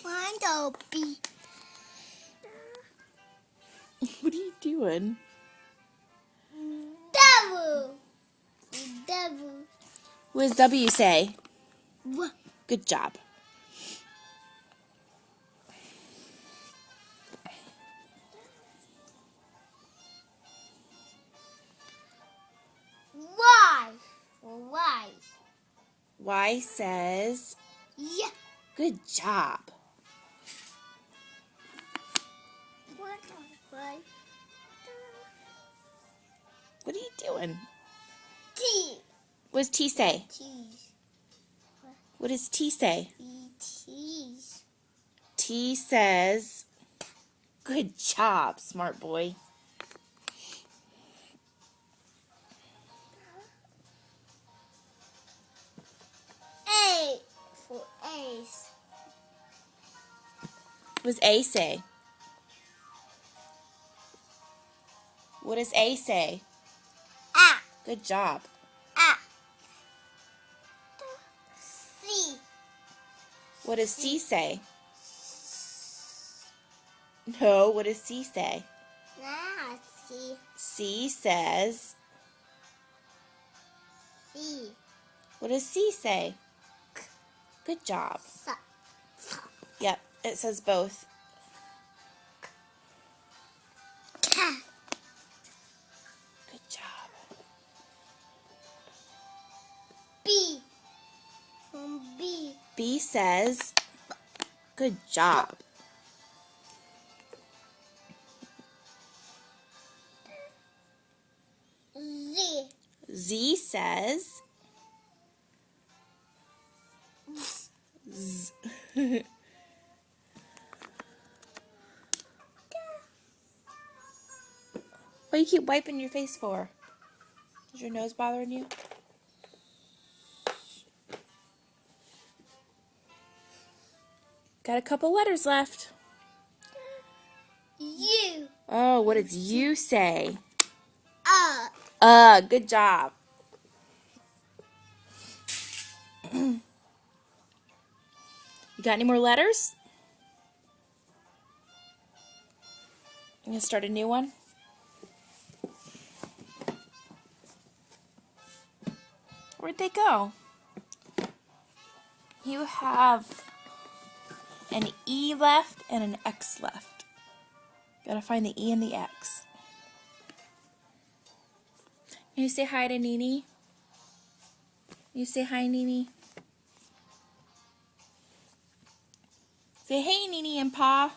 Mine'll be. What are you doing? Devil. Devil. What does W say? What? Good job. Why? Why? Y says, Yeah. good job. Why? What are you doing? T. What does T say? Cheese. What does T say? Cheese. T says, good job, smart boy. A for ace. What does A say? What does A say? A. Good job. A. C. What does C say? No, what does C say? Nah, C. C says, C. what does C say? Good job. S. Yep, it says both. Good job. B. B. B says, good job. Z. Z says, Z. What do you keep wiping your face for? Is your nose bothering you? Got a couple letters left. U. Oh, what did you say? A. Good job. You got any more letters? I'm going to start a new one. Where'd they go? You have an E left and an X left. Gotta find the E and the X. Can you say hi to Nini? You say hi, Nini. Say hey, Nini and Pa.